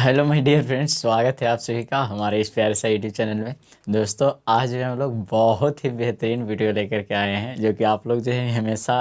Hello my dear friends, स्वागत है आप सभी का हमारे इस प्यारे सा यूट्यूब चैनल में। दोस्तों, आज जो है हम लोग बहुत ही बेहतरीन वीडियो लेकर के आए हैं, जो कि आप लोग जो है हमेशा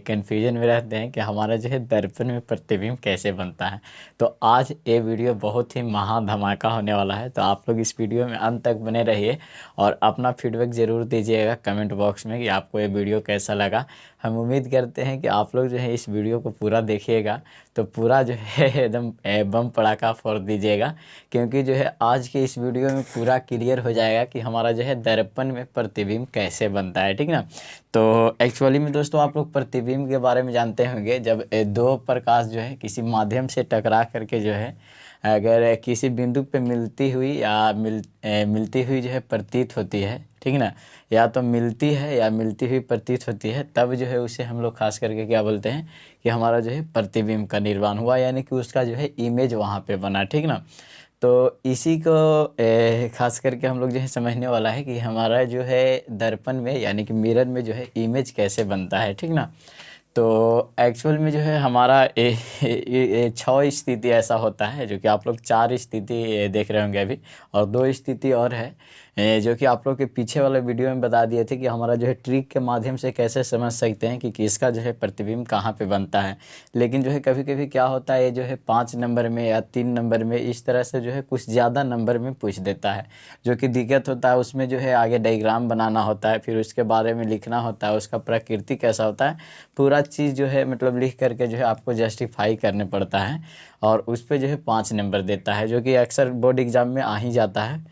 कन्फ्यूजन में रहते हैं कि हमारा जो है दर्पण में प्रतिबिंब कैसे बनता है। तो आज ये वीडियो बहुत ही महा धमाका होने वाला है, तो आप लोग इस वीडियो में अंत तक बने रहिए और अपना फीडबैक ज़रूर दीजिएगा कमेंट बॉक्स में कि आपको ये वीडियो कैसा लगा। हम उम्मीद करते हैं कि आप लोग जो है इस वीडियो को पूरा देखिएगा, तो पूरा जो है एकदम बम पड़ाका फोड़ दीजिएगा, क्योंकि जो है आज के इस वीडियो में पूरा क्लियर हो जाएगा कि हमारा जो है दर्पण में प्रतिबिंब कैसे बनता है, ठीक ना। तो एक्चुअली में दोस्तों, आप लोग प्रतिबिंब के बारे में जानते होंगे, जब दो प्रकाश जो है किसी माध्यम से टकरा करके जो है अगर किसी बिंदु पे मिलती हुई या मिलती हुई जो है प्रतीत होती है, ठीक ना, या तो मिलती है या मिलती हुई प्रतीत होती है, तब जो है उसे हम लोग खास करके क्या बोलते हैं कि हमारा जो है प्रतिबिंब का निर्माण हुआ, यानी कि उसका जो है इमेज वहाँ पे बना, ठीक ना। तो इसी को खास करके हम लोग जो है समझने वाला है कि हमारा जो है दर्पण में यानी कि मिरर में जो है इमेज कैसे बनता है, ठीक ना। तो एक्चुअल में जो है हमारा ये छः स्थिति ऐसा होता है, जो कि आप लोग चार स्थिति देख रहे होंगे अभी, और दो स्थिति और है जो कि आप लोग के पीछे वाले वीडियो में बता दिए थे कि हमारा जो है ट्रिक के माध्यम से कैसे समझ सकते हैं कि किसका जो है प्रतिबिंब कहाँ पे बनता है। लेकिन जो है कभी कभी क्या होता है, ये जो है 5 नंबर में या 3 नंबर में इस तरह से जो है कुछ ज़्यादा नंबर में पूछ देता है, जो कि दिक्कत होता है। उसमें जो है आगे डायग्राम बनाना होता है, फिर उसके बारे में लिखना होता है, उसका प्रकृति कैसा होता है, पूरा चीज़ जो है मतलब लिख करके जो है आपको जस्टिफाई करने पड़ता है, और उस पर जो है 5 नंबर देता है, जो कि अक्सर बोर्ड एग्ज़ाम में आ ही जाता है।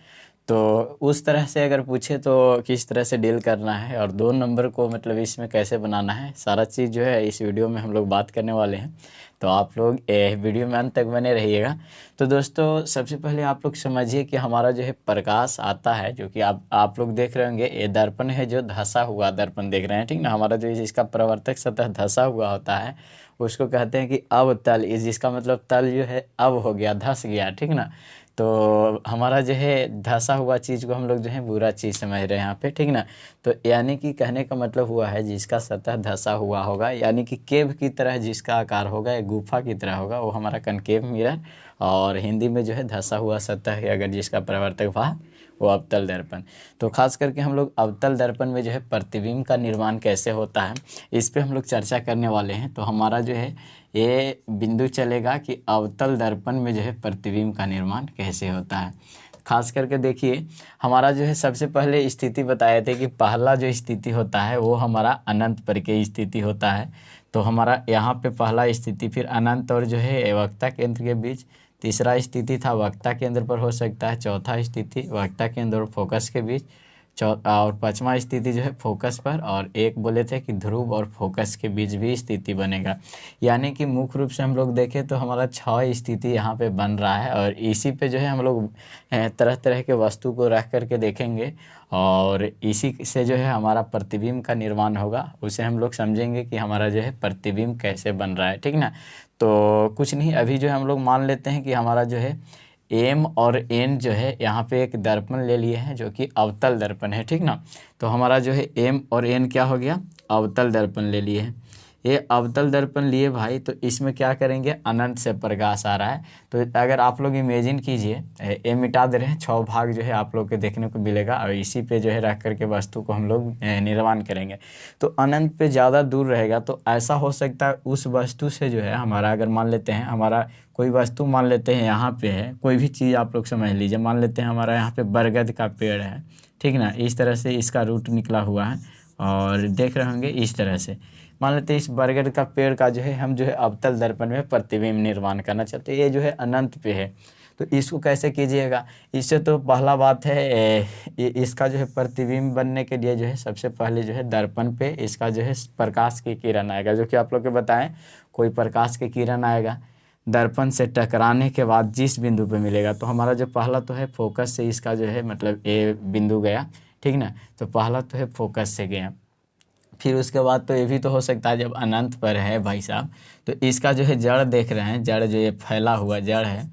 तो उस तरह से अगर पूछे तो किस तरह से डील करना है और 2 नंबर को मतलब इसमें कैसे बनाना है, सारा चीज़ जो है इस वीडियो में हम लोग बात करने वाले हैं। तो आप लोग वीडियो में अंत तक बने रहिएगा। तो दोस्तों, सबसे पहले आप लोग समझिए कि हमारा जो है प्रकाश आता है, जो कि आप लोग देख रहे होंगे, ये दर्पण है जो धंसा हुआ दर्पण देख रहे हैं, ठीक ना। हमारा जो इसका प्रवर्तक सतह धंसा हुआ होता है, उसको कहते हैं कि अवतल, इस जिसका मतलब तल जो है अब हो गया, धंस गया, ठीक ना। तो हमारा जो है धंसा हुआ चीज़ को हम लोग जो है बुरा चीज़ समझ रहे हैं यहाँ पे, ठीक ना। तो यानी कि कहने का मतलब हुआ है जिसका सतह धंसा हुआ होगा, यानी कि केव की तरह जिसका आकार होगा, या गुफा की तरह होगा, वो हमारा कनकेव मिरर, और हिंदी में जो है धंसा हुआ सतह है अगर जिसका प्रवर्तक भाग, वो अवतल दर्पण। तो खास करके हम लोग अवतल दर्पण में जो है प्रतिबिंब का निर्माण कैसे होता है, इस पे हम लोग चर्चा करने वाले हैं। तो हमारा जो है ये बिंदु चलेगा कि अवतल दर्पण में जो है प्रतिबिंब का निर्माण कैसे होता है। खास करके देखिए, हमारा जो है सबसे पहले स्थिति बताए थे कि पहला जो स्थिति होता है वो हमारा अनंत पर के स्थिति होता है। तो हमारा यहाँ पे पहला स्थिति, फिर अनंत और जो है वक्ता केंद्र के बीच, तीसरा स्थिति था वक्ता केंद्र पर हो सकता है, चौथा स्थिति वक्ता केंद्र और फोकस के बीच, और पांचवा स्थिति जो है फोकस पर, और एक बोले थे कि ध्रुव और फोकस के बीच भी स्थिति बनेगा। यानी कि मुख्य रूप से हम लोग देखें तो हमारा 6 स्थिति यहाँ पे बन रहा है, और इसी पे जो है हम लोग तरह तरह के वस्तु को रख करके देखेंगे, और इसी से जो है हमारा प्रतिबिंब का निर्माण होगा। उसे हम लोग समझेंगे कि हमारा जो है प्रतिबिंब कैसे बन रहा है, ठीक ना। तो कुछ नहीं, अभी जो है हम लोग मान लेते हैं कि हमारा जो है एम और एन जो है यहाँ पे एक दर्पण ले लिए हैं, जो कि अवतल दर्पण है, ठीक ना। तो हमारा जो है एम और एन क्या हो गया, अवतल दर्पण ले लिए हैं। ये अवतल दर्पण लिए भाई, तो इसमें क्या करेंगे, अनंत से प्रकाश आ रहा है। तो अगर आप लोग इमेजिन कीजिए, ये मिटा दे रहे हैं, 6 भाग जो है आप लोग के देखने को मिलेगा, और इसी पे जो है रख करके वस्तु को हम लोग निर्माण करेंगे। तो अनंत पे ज़्यादा दूर रहेगा, तो ऐसा हो सकता है उस वस्तु से जो है हमारा, अगर मान लेते हैं हमारा कोई वस्तु मान लेते हैं यहाँ पे है, कोई भी चीज़ आप लोग समझ लीजिए, मान लेते हैं हमारा यहाँ पे बरगद का पेड़ है, ठीक ना। इस तरह से इसका रूट निकला हुआ है, और देख रहे होंगे इस तरह से। मान लेते हैं इस बरगद का पेड़ का जो है हम जो है अवतल दर्पण में प्रतिबिंब निर्माण करना चाहते हैं, ये जो है अनंत पे है। तो इसको कैसे कीजिएगा, इससे तो पहला बात है इसका जो है प्रतिबिंब बनने के लिए जो है सबसे पहले जो है दर्पण पे इसका जो है प्रकाश की किरण आएगा, जो कि आप लोग के बताएं, कोई प्रकाश की किरण आएगा, दर्पण से टकराने के बाद जिस बिंदु पे मिलेगा, तो हमारा जो पहला तो है फोकस से इसका जो है मतलब ए बिंदु गया, ठीक ना। तो पहला तो है फोकस से गया, फिर उसके बाद तो ये भी तो हो सकता है जब अनंत पर है भाई साहब, तो इसका जो है जड़ देख रहे हैं, जड़ जो ये फैला हुआ जड़ है,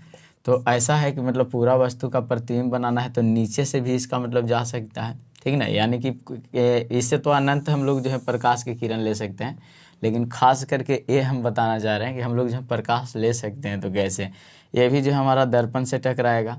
तो ऐसा है कि मतलब पूरा वस्तु का प्रतिबिंब बनाना है तो नीचे से भी इसका मतलब जा सकता है, ठीक ना। यानी कि इससे तो अनंत हम लोग जो है प्रकाश की किरण ले सकते हैं, लेकिन खास करके ये हम बताना चाह रहे हैं कि हम लोग जो प्रकाश ले सकते हैं तो कैसे। ये भी जो हमारा दर्पण से टकराएगा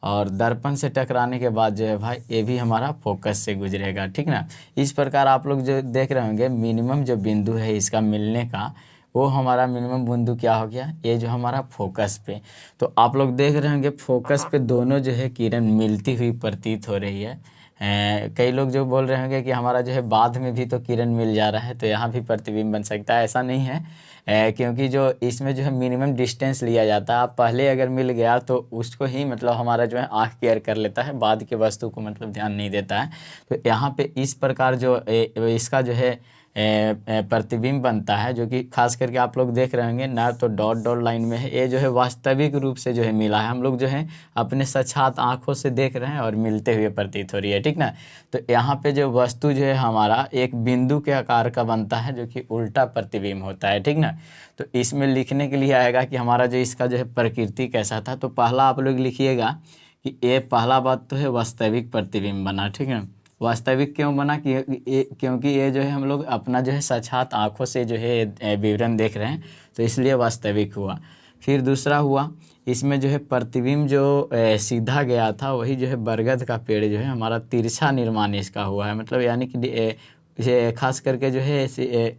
और दर्पण से टकराने के बाद जो है भाई ये भी हमारा फोकस से गुजरेगा, ठीक ना। इस प्रकार आप लोग जो देख रहे होंगे मिनिमम जो बिंदु है इसका मिलने का, वो हमारा मिनिमम बिंदु क्या हो गया, ये जो हमारा फोकस पे। तो आप लोग देख रहे होंगे फोकस पे दोनों जो है किरण मिलती हुई प्रतीत हो रही है। कई लोग जो बोल रहे होंगे कि हमारा जो है बाद में भी तो किरण मिल जा रहा है, तो यहाँ भी प्रतिबिंब बन सकता है। ऐसा नहीं है, क्योंकि जो इसमें जो है मिनिमम डिस्टेंस लिया जाता है। आप पहले अगर मिल गया तो उसको ही मतलब हमारा जो है आँख केयर कर लेता है, बाद के वस्तु को मतलब ध्यान नहीं देता है। तो यहाँ पे इस प्रकार जो इसका जो है प्रतिबिंब बनता है, जो कि खास करके आप लोग देख रहे होंगे ना, तो डॉट डॉट लाइन में है। ये जो है वास्तविक रूप से जो है मिला है, हम लोग जो है अपने साक्षात आँखों से देख रहे हैं और मिलते हुए प्रतीत हो रही है, ठीक ना। तो यहाँ पे जो वस्तु जो है हमारा एक बिंदु के आकार का बनता है, जो कि उल्टा प्रतिबिंब होता है, ठीक ना। तो इसमें लिखने के लिए आएगा कि हमारा जो इसका जो है प्रकृति कैसा था। तो पहला आप लोग लिखिएगा कि ये पहला बात तो है वास्तविक प्रतिबिंब बना, ठीक है। वास्तविक क्यों बना कि क्योंकि ये जो है हम लोग अपना जो है साक्षात आँखों से जो है विवरण देख रहे हैं, तो इसलिए वास्तविक हुआ। फिर दूसरा हुआ, इसमें जो है प्रतिबिंब जो सीधा गया था, वही जो है बरगद का पेड़ जो है हमारा तिरछा निर्माण इसका हुआ है। मतलब यानी कि ये खास करके जो है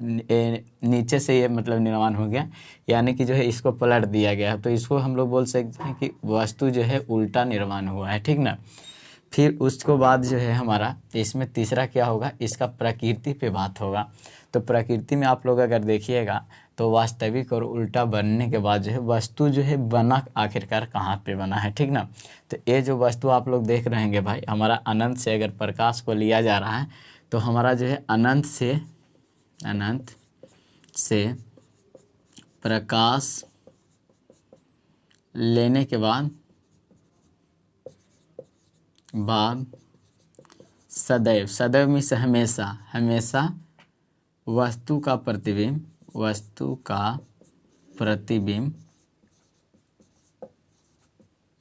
नीचे से ये मतलब निर्माण हो गया, यानी कि जो है इसको पलट दिया गया। तो इसको हम लोग बोल सकते हैं कि वस्तु जो है उल्टा निर्माण हुआ है, ठीक ना। फिर उसको बाद जो है हमारा इसमें तीसरा क्या होगा, इसका प्रकृति पे बात होगा। तो प्रकृति में आप लोग अगर देखिएगा तो वास्तविक और उल्टा बनने के बाद जो है वस्तु जो है बना आखिरकार कहाँ पे बना है, ठीक ना। तो ये जो वस्तु आप लोग देख रहे हैं भाई, हमारा अनंत से अगर प्रकाश को लिया जा रहा है, तो हमारा जो है अनंत से प्रकाश लेने के बाद सदैव में से हमेशा वस्तु का प्रतिबिंब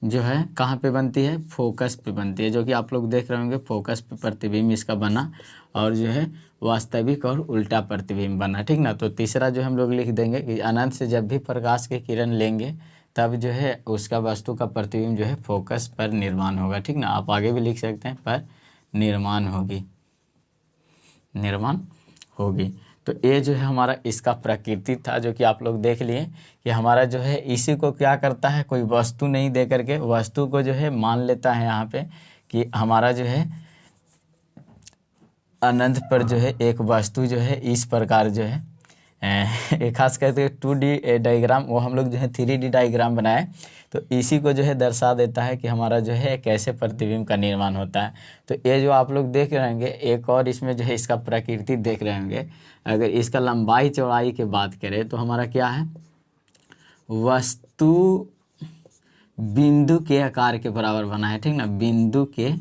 जो है कहाँ पे बनती है, फोकस पे बनती है। जो कि आप लोग देख रहे होंगे फोकस पे प्रतिबिंब इसका बना, और जो है वास्तविक और उल्टा प्रतिबिंब बना, ठीक ना। तो तीसरा जो हम लोग लिख देंगे कि अनंत से जब भी प्रकाश की किरण लेंगे तब जो है उसका वस्तु का प्रतिबिंब जो है फोकस पर निर्माण होगा, ठीक ना। आप आगे भी लिख सकते हैं पर निर्माण होगी। तो ये जो है हमारा इसका प्रकृति था, जो कि आप लोग देख लिए कि हमारा जो है इसी को क्या करता है, कोई वस्तु नहीं दे करके वस्तु को जो है मान लेता है यहाँ पे कि हमारा जो है अनंत पर जो है एक वस्तु जो है इस प्रकार जो है खास करके 2D डायग्राम, वो हम लोग जो है 3D डायग्राम बनाए, तो इसी को जो है दर्शा देता है कि हमारा जो है कैसे प्रतिबिंब का निर्माण होता है। तो ये जो आप लोग देख रहे होंगे, एक और इसमें जो है इसका प्रकृति देख रहे होंगे। अगर इसका लंबाई चौड़ाई की बात करें तो हमारा क्या है, वस्तु बिंदु के आकार के बराबर बना है, ठीक ना। बिंदु के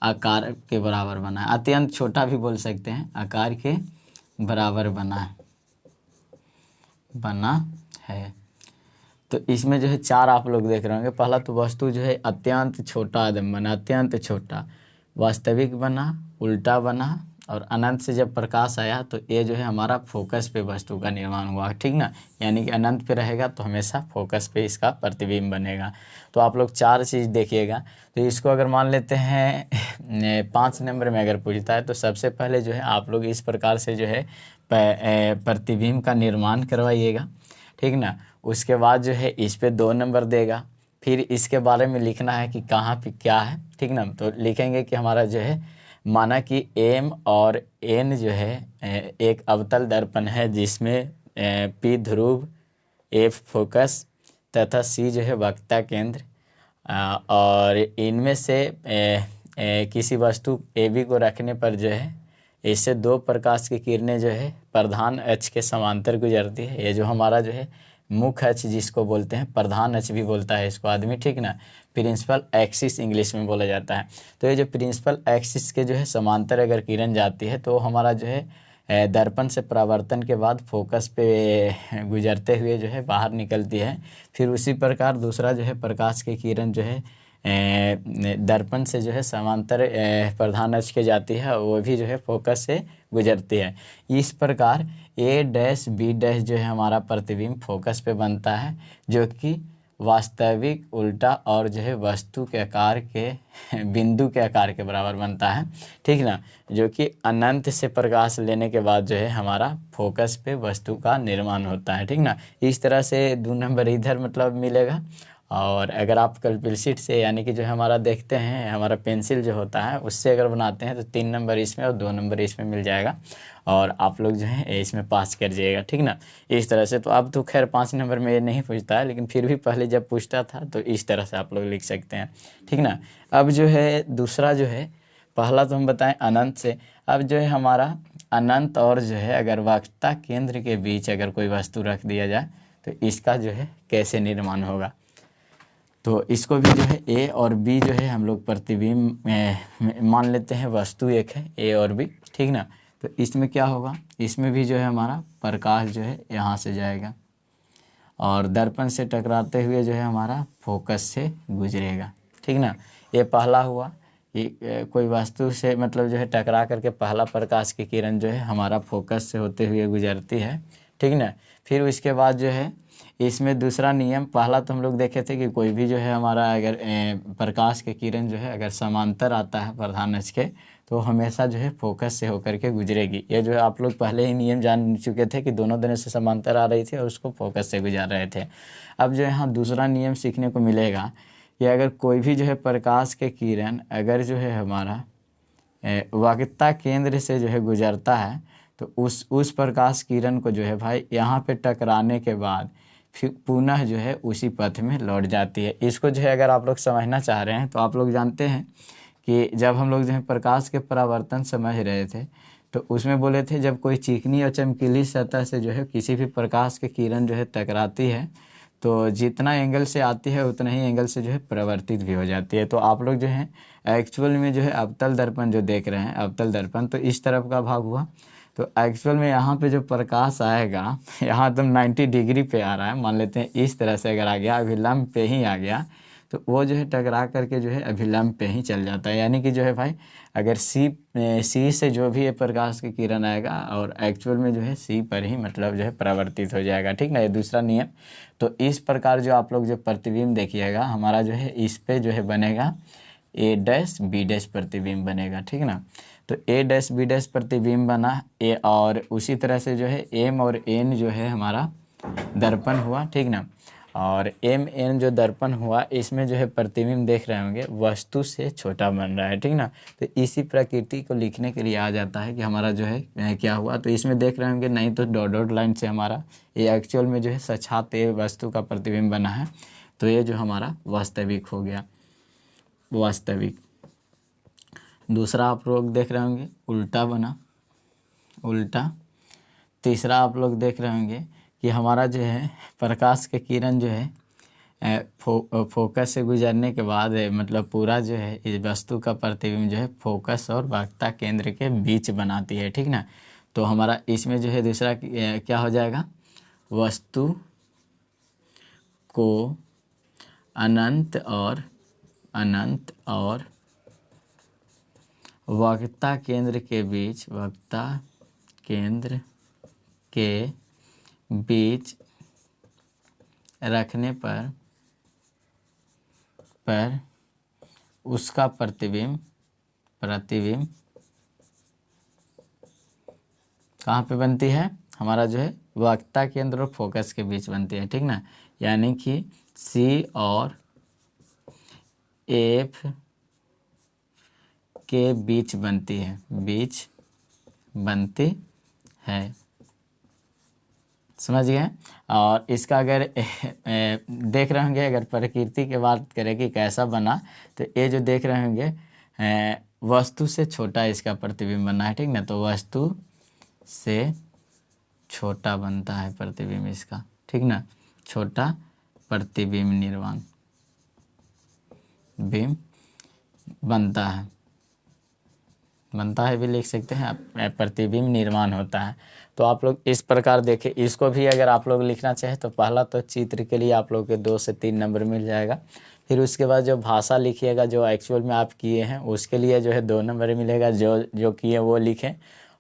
आकार के बराबर बना है, अत्यंत छोटा भी बोल सकते हैं, आकार के बराबर बना है। तो इसमें जो है चार आप लोग देख रहे होंगे। पहला तो वस्तु जो है अत्यंत छोटा आदम बना, अत्यंत छोटा, वास्तविक बना, उल्टा बना, और अनंत से जब प्रकाश आया तो ये जो है हमारा फोकस पे वस्तु का निर्माण हुआ, ठीक ना। यानी कि अनंत पे रहेगा तो हमेशा फोकस पे इसका प्रतिबिंब बनेगा। तो आप लोग चार चीज़ देखिएगा। तो इसको अगर मान लेते हैं 5 नंबर में अगर पूछता है, तो सबसे पहले जो है आप लोग इस प्रकार से जो है प्रतिबिंब का निर्माण करवाइएगा, ठीक ना। उसके बाद जो है इस पे 2 नंबर देगा। फिर इसके बारे में लिखना है कि कहाँ पे क्या है, ठीक ना। तो लिखेंगे कि हमारा जो है माना कि M और N जो है एक अवतल दर्पण है, जिसमें P ध्रुव, F फोकस तथा C जो है वक्रता केंद्र, और इनमें से किसी वस्तु AB को रखने पर जो है इससे 2 प्रकाश की किरणें जो है प्रधान अक्ष के समांतर गुजरती है। ये जो हमारा जो है मुख्य अक्ष जिसको बोलते हैं, प्रधान अक्ष भी बोलता है इसको आदमी, ठीक ना। प्रिंसिपल एक्सिस इंग्लिश में बोला जाता है। तो ये जो प्रिंसिपल एक्सिस के जो है समांतर अगर किरण जाती है तो हमारा जो है दर्पण से परावर्तन के बाद फोकस पे गुजरते हुए जो है बाहर निकलती है। फिर उसी प्रकार दूसरा जो है प्रकाश की किरण जो है दर्पण से जो है समांतर प्रधान अक्ष के जाती है, वो भी जो है फोकस से गुजरती है। इस प्रकार ए डैश बी डैश जो है हमारा प्रतिबिंब फोकस पे बनता है, जो कि वास्तविक, उल्टा और जो है वस्तु के आकार के बिंदु के आकार के बराबर बनता है, ठीक ना। जो कि अनंत से प्रकाश लेने के बाद जो है हमारा फोकस पे वस्तु का निर्माण होता है, ठीक ना। इस तरह से 2 नंबर इधर मतलब मिलेगा। और अगर आप कलपिल शीट से यानी कि जो है हमारा देखते हैं, हमारा पेंसिल जो होता है उससे अगर बनाते हैं तो 3 नंबर इसमें और 2 नंबर इसमें मिल जाएगा, और आप लोग जो है इसमें पास कर जाइएगा, ठीक ना। इस तरह से तो अब तो खैर 5 नंबर में ये नहीं पूछता है, लेकिन फिर भी पहले जब पूछता था तो इस तरह से आप लोग लिख सकते हैं, ठीक ना। अब जो है दूसरा जो है, पहला तो हम बताएं अनंत से, अब जो है हमारा अनंत और जो है अगर वक्रता केंद्र के बीच अगर कोई वस्तु रख दिया जाए तो इसका जो है कैसे निर्माण होगा। तो इसको भी जो है ए और बी जो है हम लोग प्रतिबिंब मान लेते हैं, वस्तु एक है ए और बी, ठीक ना। तो इसमें क्या होगा, इसमें भी जो है हमारा प्रकाश जो है यहाँ से जाएगा और दर्पण से टकराते हुए जो है हमारा फोकस से गुजरेगा, ठीक ना। ये पहला हुआ, ये कोई वस्तु से मतलब जो है टकरा करके पहला प्रकाश की किरण जो है हमारा फोकस से होते हुए गुजरती है, ठीक ना। फिर उसके बाद जो है इसमें दूसरा नियम, पहला तो हम लोग देखे थे कि कोई भी जो है हमारा अगर प्रकाश की किरण जो है अगर समांतर आता है प्रधान अक्ष के, तो हमेशा जो है फोकस से होकर के गुजरेगी। ये जो है आप लोग पहले ही नियम जान चुके थे कि दोनों दिनों से समांतर आ रही थी और उसको फोकस से गुजार रहे थे। अब जो यहाँ दूसरा नियम सीखने को मिलेगा कि अगर कोई भी जो है प्रकाश के किरण अगर जो है हमारा वक्रता केंद्र से जो है गुजरता है, तो उस प्रकाश किरण को जो है भाई यहाँ पे टकराने के बाद फिर पुनः जो है उसी पथ में लौट जाती है। इसको जो है अगर आप लोग समझना चाह रहे हैं तो आप लोग जानते हैं कि जब हम लोग जो है प्रकाश के परावर्तन समझ रहे थे तो उसमें बोले थे जब कोई चिकनी और चमकीली सतह से जो है किसी भी प्रकाश की किरण जो है टकराती है तो जितना एंगल से आती है उतना ही एंगल से जो है परिवर्तित भी हो जाती है। तो आप लोग जो है एक्चुअल में जो है अवतल दर्पण जो देख रहे हैं, अवतल दर्पण, तो इस तरफ का भाग हुआ। तो एक्चुअल में यहाँ पे जो प्रकाश आएगा, यहाँ तो 90 डिग्री पे आ रहा है, मान लेते हैं इस तरह से अगर आ गया, अभिलंब पे ही आ गया, तो वो जो है टकरा करके जो है अभिलंब पे ही चल जाता है। यानी कि जो है भाई अगर सी से जो भी ये प्रकाश की किरण आएगा और एक्चुअल में जो है सी पर ही मतलब जो है परिवर्तित हो जाएगा, ठीक ना। ये दूसरा नियम। तो इस प्रकार जो आप लोग जो प्रतिबिंब देखिएगा हमारा जो है इस पे जो है बनेगा ए डैश बी डैश प्रतिबिंब बनेगा, ठीक ना। तो ए डैश बी डैश प्रतिबिंब बना ए, और उसी तरह से जो है एम और एन जो है हमारा दर्पण हुआ, ठीक ना। और एम एन जो दर्पण हुआ इसमें जो है प्रतिबिंब देख रहे होंगे वस्तु से छोटा बन रहा है, ठीक ना। तो इसी प्रकृति को लिखने के लिए आ जाता है कि हमारा जो है क्या हुआ। तो इसमें देख रहे होंगे नहीं तो डॉट डॉट लाइन से हमारा ये एक्चुअल में जो है सछाते वस्तु का प्रतिबिंब बना है, तो ये जो हमारा वास्तविक हो गया, वास्तविक। दूसरा आप लोग देख रहे होंगे उल्टा बना, उल्टा। तीसरा आप लोग देख रहे होंगे कि हमारा जो है प्रकाश के किरण जो है फोकस से गुजरने के बाद मतलब पूरा जो है इस वस्तु का प्रतिबिंब जो है फोकस और वक्रता केंद्र के बीच बनाती है, ठीक ना। तो हमारा इसमें जो है दूसरा क्या हो जाएगा, वस्तु को अनंत और वक्रता केंद्र के बीच, वक्रता केंद्र के बीच रखने पर उसका प्रतिबिंब कहाँ पे बनती है, हमारा जो है वक्रता केंद्र और फोकस के बीच बनती है, ठीक ना। यानी कि सी और एफ के बीच बनती है, समझ गए। और इसका अगर देख रहे होंगे, अगर प्रकृति की बात करें कि कैसा बना, तो ये जो देख रहे होंगे वस्तु से छोटा इसका प्रतिबिंब बना है, ठीक ना। तो वस्तु से छोटा बनता है प्रतिबिंब इसका, ठीक ना। छोटा प्रतिबिंब निर्माण बिंब बनता है। बनता है भी लिख सकते हैं आप, प्रतिबिंब निर्माण होता है। तो आप लोग इस प्रकार देखें, इसको भी अगर आप लोग लिखना चाहें तो पहला तो चित्र के लिए आप लोग के 2 से 3 नंबर मिल जाएगा। फिर उसके बाद जो भाषा लिखिएगा जो एक्चुअल में आप किए हैं उसके लिए जो है 2 नंबर मिलेगा, जो जो किए वो लिखें।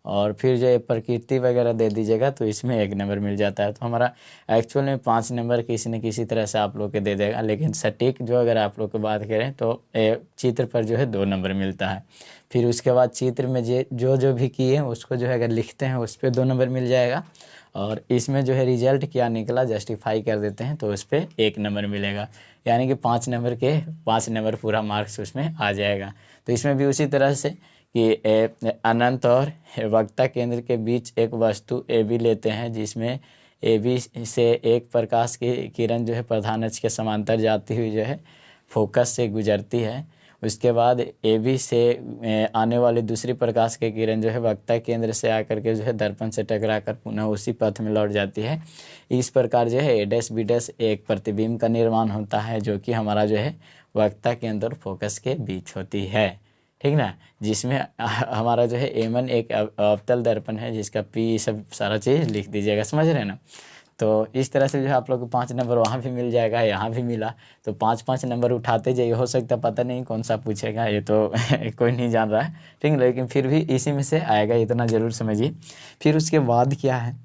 और फिर जो ये प्रकृति वगैरह दे दीजिएगा तो इसमें 1 नंबर मिल जाता है। तो हमारा एक्चुअल में 5 नंबर किसी न किसी तरह से आप लोग के दे देगा, लेकिन सटीक जो अगर आप लोग की बात करें तो चित्र पर जो है 2 नंबर मिलता है। फिर उसके बाद चित्र में जो जो भी किए हैं उसको जो है अगर लिखते हैं उस पर 2 नंबर मिल जाएगा। और इसमें जो है रिजल्ट क्या निकला जस्टिफाई कर देते हैं तो उस पर 1 नंबर मिलेगा, यानी कि 5 नंबर के 5 नंबर पूरा मार्क्स उसमें आ जाएगा। तो इसमें भी उसी तरह से कि अनंत और वक्ता केंद्र के बीच एक वस्तु ए बी लेते हैं, जिसमें ए बी से एक प्रकाश की किरण जो है प्रधान अक्ष के समांतर जाती हुई जो है फोकस से गुजरती है। उसके बाद ए बी से आने वाली दूसरी प्रकाश की किरण जो है वक्ता केंद्र से आकर के जो है दर्पण से टकरा कर पुनः उसी पथ में लौट जाती है। इस प्रकार जो है ए डैश बी डैश एक प्रतिबिंब का निर्माण होता है, जो कि हमारा जो है वक्ता केंद्र और फोकस के बीच होती है, ठीक ना। जिसमें हमारा जो है एमन एक अवतल दर्पण है, जिसका पी सब सारा चीज़ लिख दीजिएगा, समझ रहे हैं ना। तो इस तरह से जो है आप लोग को 5 नंबर वहाँ भी मिल जाएगा, यहाँ भी मिला। तो 5-5 नंबर उठाते जाइए, हो सकता है पता नहीं कौन सा पूछेगा, ये तो कोई नहीं जान रहा है, ठीक है, लेकिन फिर भी इसी में से आएगा, इतना ज़रूर समझिए। फिर उसके बाद क्या है,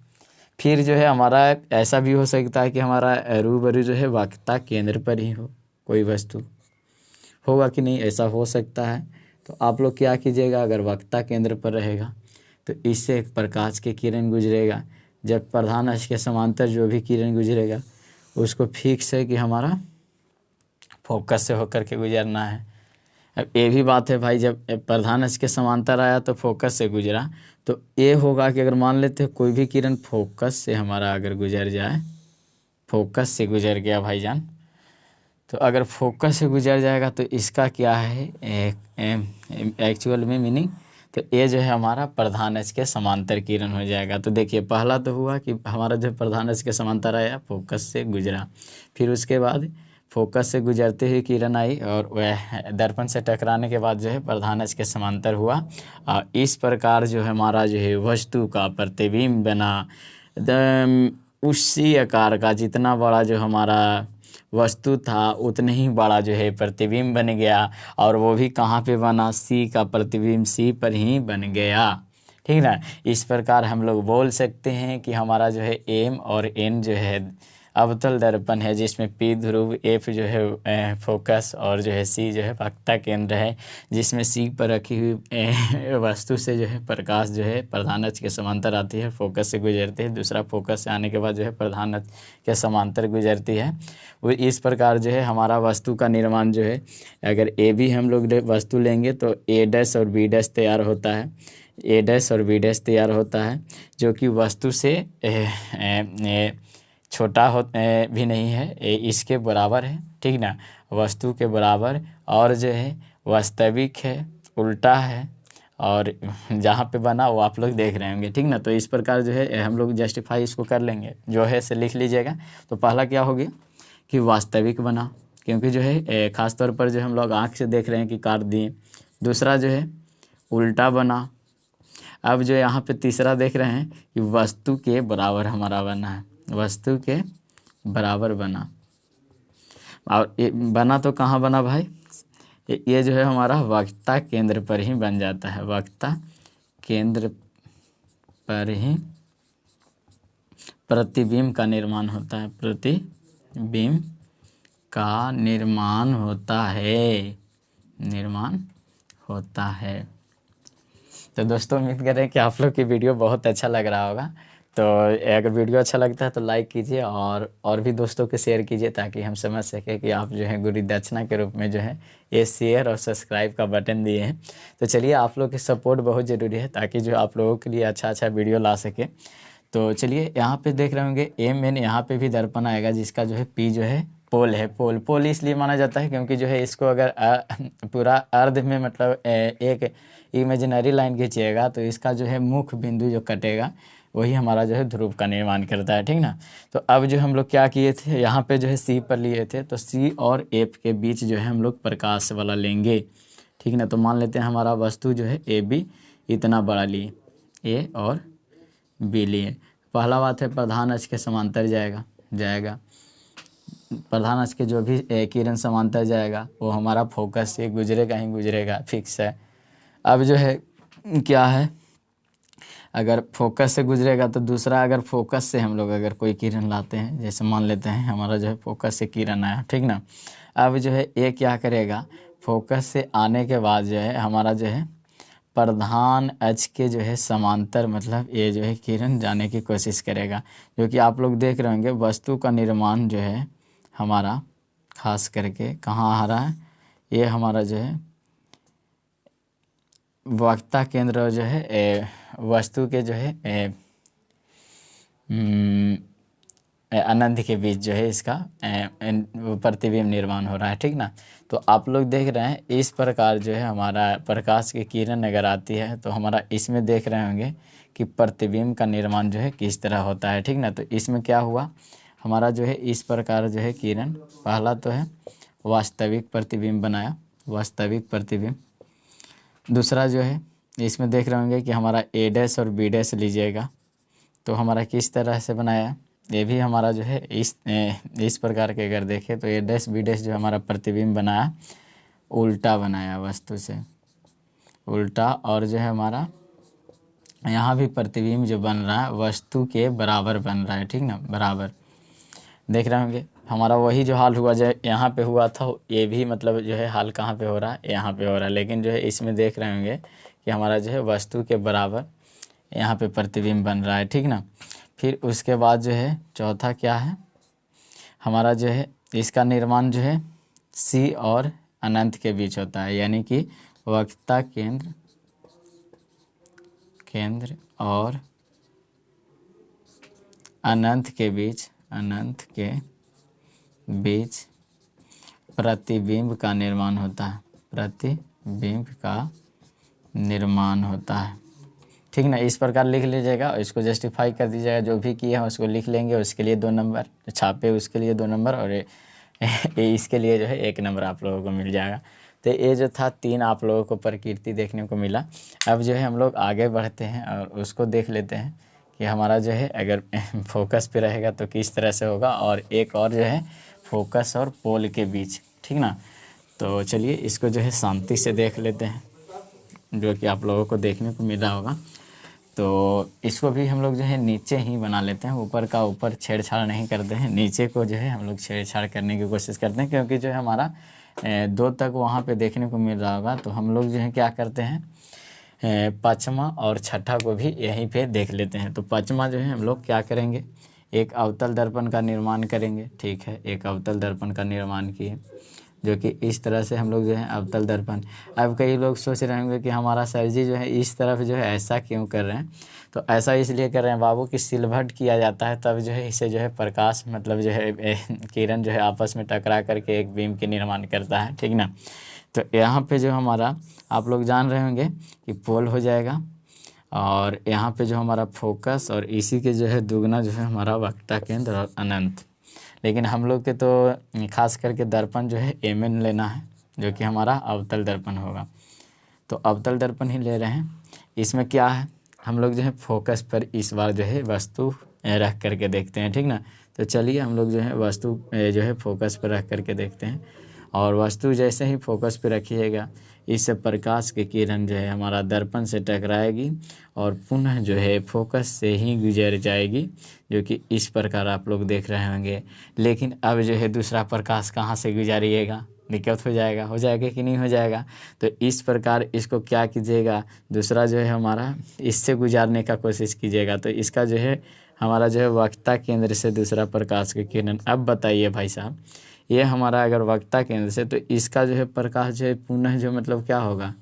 फिर जो है हमारा ऐसा भी हो सकता है कि हमारा रूबरू जो है वक्ता केंद्र पर ही हो कोई वस्तु, होगा कि नहीं, ऐसा हो सकता है। तो आप लोग क्या कीजिएगा, अगर वक्ता केंद्र पर रहेगा तो इससे एक प्रकाश की किरण गुजरेगा, जब प्रधान अक्ष के समांतर जो भी किरण गुजरेगा उसको फिक्स है कि हमारा फोकस से होकर के गुजरना है। अब ये भी बात है भाई, जब प्रधान अक्ष के समांतर आया तो फोकस से गुजरा, तो ये होगा कि अगर मान लेते हैं कोई भी किरण फोकस से हमारा अगर गुजर जाए, फोकस से गुजर गया भाईजान, तो अगर फोकस से गुजर जाएगा तो इसका क्या है एक्चुअल में मीनिंग, तो ये जो है हमारा प्रधान अक्ष के समांतर किरण हो जाएगा। तो देखिए पहला तो हुआ कि हमारा जो प्रधान अक्ष के समांतर आया, फोकस से गुजरा, फिर उसके बाद फोकस से गुजरते हुए किरण आई और वह दर्पण से टकराने के बाद जो है प्रधान अक्ष के समांतर हुआ। इस प्रकार जो है हमारा जो है वस्तु का प्रतिबिंब बना, उसी आकार का, जितना बड़ा जो हमारा वस्तु था उतने ही बड़ा जो है प्रतिबिंब बन गया। और वो भी कहाँ पे बना, सी का प्रतिबिंब सी पर ही बन गया, ठीक ना। इस प्रकार हम लोग बोल सकते हैं कि हमारा जो है एम और एन जो है अवतल दर्पण है, जिसमें पी ध्रुव, एफ जो है फोकस और जो है सी जो है वक्ता केंद्र है, जिसमें सी पर रखी हुई वस्तु से जो है प्रकाश जो है प्रधान अक्ष के समांतर आती है, फोकस से गुजरती है, दूसरा फोकस से आने के बाद जो है प्रधान अक्ष के समांतर गुजरती है। वो इस प्रकार जो है हमारा वस्तु का निर्माण जो है, अगर ए भी हम लोग वस्तु लेंगे तो ए डैश और बी डैश तैयार होता है, ए डैश और बी डैश तैयार होता है, जो कि वस्तु से छोटा हो भी नहीं है, इसके बराबर है, ठीक ना, वस्तु के बराबर, और जो है वास्तविक है, उल्टा है, और जहाँ पे बना वो आप लोग देख रहे होंगे, ठीक ना। तो इस प्रकार जो है हम लोग जस्टिफाई इसको कर लेंगे, जो है से लिख लीजिएगा। तो पहला क्या हो गया कि वास्तविक बना, क्योंकि जो है ख़ास तौर पर जो हम लोग आँख से देख रहे हैं कि काट दिए। दूसरा जो है उल्टा बना। अब जो यहाँ पे तीसरा देख रहे हैं कि वस्तु के बराबर हमारा बना है, वस्तु के बराबर बना। और ये बना तो कहाँ बना भाई, ये जो है हमारा वक्ता केंद्र पर ही बन जाता है, वक्ता केंद्र पर ही प्रतिबिंब का निर्माण होता है, प्रतिबिंब का निर्माण होता है, निर्माण होता है। तो दोस्तों उम्मीद कर रहे हैं कि आप लोग की वीडियो बहुत अच्छा लग रहा होगा। तो अगर वीडियो अच्छा लगता है तो लाइक कीजिए और भी दोस्तों के शेयर कीजिए, ताकि हम समझ सकें कि आप जो है गुरु दक्षिणा के रूप में जो है ये शेयर और सब्सक्राइब का बटन दिए हैं। तो चलिए आप लोग की सपोर्ट बहुत ज़रूरी है, ताकि जो आप लोगों के लिए अच्छा अच्छा वीडियो ला सके। तो चलिए यहाँ पे देख रहे होंगे एम एन, यहाँ पे भी दर्पण आएगा, जिसका जो है पी जो है पोल है। पोल इसलिए माना जाता है क्योंकि जो है इसको अगर पूरा अर्ध में मतलब एक इमेजिनरी लाइन खींचिएगा तो इसका जो है मुख्य बिंदु जो कटेगा वही हमारा जो है ध्रुव का निर्माण करता है, ठीक ना। तो अब जो हम लोग क्या किए थे, यहाँ पे जो है सी पर लिए थे, तो सी और एफ के बीच जो है हम लोग प्रकाश वाला लेंगे, ठीक ना। तो मान लेते हैं हमारा वस्तु जो है ए बी इतना बड़ा लिए, ए और बी लिए। पहला बात है प्रधान अक्ष के समांतर जाएगा। प्रधान अक्ष के जो भी किरण समांतर जाएगा वो हमारा फोकस से गुजरेगा ही गुजरेगा, फिक्स है। अब जो है क्या है, अगर फोकस से गुजरेगा तो दूसरा, अगर फोकस से हम लोग अगर कोई किरण लाते हैं, जैसे मान लेते हैं हमारा जो है फोकस से किरण आया, ठीक ना। अब जो है ये क्या करेगा, फोकस से आने के बाद जो है हमारा जो है प्रधान अक्ष के जो है समांतर, मतलब ये जो है किरण जाने की कोशिश करेगा। जो कि आप लोग देख रहे होंगे वस्तु का निर्माण जो है हमारा खास करके कहाँ आ रहा है, ये हमारा जो है वक्रता केंद्र जो है वस्तु के जो है अनंत के बीच जो है इसका प्रतिबिंब निर्माण हो रहा है, ठीक ना। तो आप लोग देख रहे हैं इस प्रकार जो है हमारा प्रकाश की किरण अगर आती है तो हमारा इसमें देख रहे होंगे कि प्रतिबिंब का निर्माण जो है किस तरह होता है, ठीक ना। तो इसमें क्या हुआ, हमारा जो है इस प्रकार जो है किरण, पहला तो है वास्तविक प्रतिबिंब बनाया, वास्तविक प्रतिबिंब। दूसरा जो है इसमें देख रहे होंगे कि हमारा ए डैश और बी डैश लीजिएगा तो हमारा किस तरह से बनाया, ये भी हमारा जो है इस प्रकार के अगर देखें तो ए डैश बी डैश जो हमारा प्रतिबिंब बनाया उल्टा बनाया, वस्तु से उल्टा। और जो है हमारा यहाँ भी प्रतिबिंब जो बन रहा है वस्तु के बराबर बन रहा है, ठीक ना, बराबर। देख रहे होंगे हमारा वही जो हाल हुआ जो यहाँ पे हुआ था, ये भी मतलब जो है हाल कहाँ पे हो रहा है, यहाँ पे हो रहा है। लेकिन जो है इसमें देख रहे होंगे कि हमारा जो है वस्तु के बराबर यहाँ पे प्रतिबिंब बन रहा है, ठीक ना। फिर उसके बाद जो है चौथा क्या है, हमारा जो है इसका निर्माण जो है सी और अनंत के बीच होता है, यानी कि वक्रता केंद्र और अनंत के बीच प्रतिबिंब का निर्माण होता है, प्रतिबिंब का निर्माण होता है, ठीक ना। इस प्रकार लिख लीजिएगा और इसको जस्टिफाई कर दीजिएगा, जो भी किया है उसको लिख लेंगे, उसके लिए 2 नंबर छापे, उसके लिए 2 नंबर और इसके लिए जो है 1 नंबर आप लोगों को मिल जाएगा। तो ये जो था 3 आप लोगों को प्रकृति देखने को मिला। अब जो है हम लोग आगे बढ़ते हैं और उसको देख लेते हैं कि हमारा जो है अगर फोकस पे रहेगा तो किस तरह से होगा, और एक और जो है फोकस और पोल के बीच, ठीक ना। तो चलिए इसको जो है शांति से देख लेते हैं, जो कि आप लोगों को देखने को मिल रहा होगा। तो इसको भी हम लोग जो है नीचे ही बना लेते हैं, ऊपर का ऊपर छेड़छाड़ नहीं करते हैं, नीचे को जो है हम लोग छेड़छाड़ करने की कोशिश करते हैं, क्योंकि जो है हमारा 2 तक वहाँ पे देखने को मिल रहा होगा। तो हम लोग जो है क्या करते हैं, 5वां और 6ठा को भी यहीं पे देख लेते हैं। तो 5वां जो है हम लोग क्या करेंगे, एक अवतल दर्पण का निर्माण करेंगे, ठीक है। एक अवतल दर्पण का निर्माण किए, जो कि इस तरह से हम लोग जो है अवतल दर्पण। अब कई लोग सोच रहे होंगे कि हमारा सर जी जो है इस तरफ जो है ऐसा क्यों कर रहे हैं, तो ऐसा इसलिए कर रहे हैं बाबू कि सिलवट किया जाता है, तब जो है इसे जो है प्रकाश मतलब जो है किरण जो है आपस में टकरा करके एक बीम के निर्माण करता है, ठीक ना। तो यहाँ पे जो हमारा आप लोग जान रहे होंगे कि पोल हो जाएगा, और यहाँ पे जो हमारा फोकस, और इसी के जो है दुगना जो है हमारा वक्रता केंद्र और अनंत। लेकिन हम लोग के तो खास करके दर्पण जो है एमएन लेना है, जो कि हमारा अवतल दर्पण होगा। तो अवतल दर्पण ही ले रहे हैं। इसमें क्या है, हम लोग जो है फोकस पर इस बार जो है वस्तु रख करके देखते हैं, ठीक ना। तो चलिए हम लोग जो है वस्तु जो है फोकस पर रख करके देखते हैं, और वस्तु जैसे ही फोकस पे रखिएगा इस प्रकाश की किरण जो है हमारा दर्पण से टकराएगी और पुनः जो है फोकस से ही गुजर जाएगी, जो कि इस प्रकार आप लोग देख रहे होंगे। लेकिन अब जो है दूसरा प्रकाश कहाँ से गुजारिएगा, दिक्कत हो जाएगा कि नहीं हो जाएगा। तो इस प्रकार इसको क्या कीजिएगा, दूसरा जो है हमारा इससे गुजारने का कोशिश कीजिएगा। तो इसका जो है हमारा जो है वक्रता केंद्र से दूसरा प्रकाश की किरण। अब बताइए भाई साहब, ये हमारा अगर वक्रता केंद्र से, तो इसका जो है प्रकाश जो है पुनः जो मतलब क्या होगा,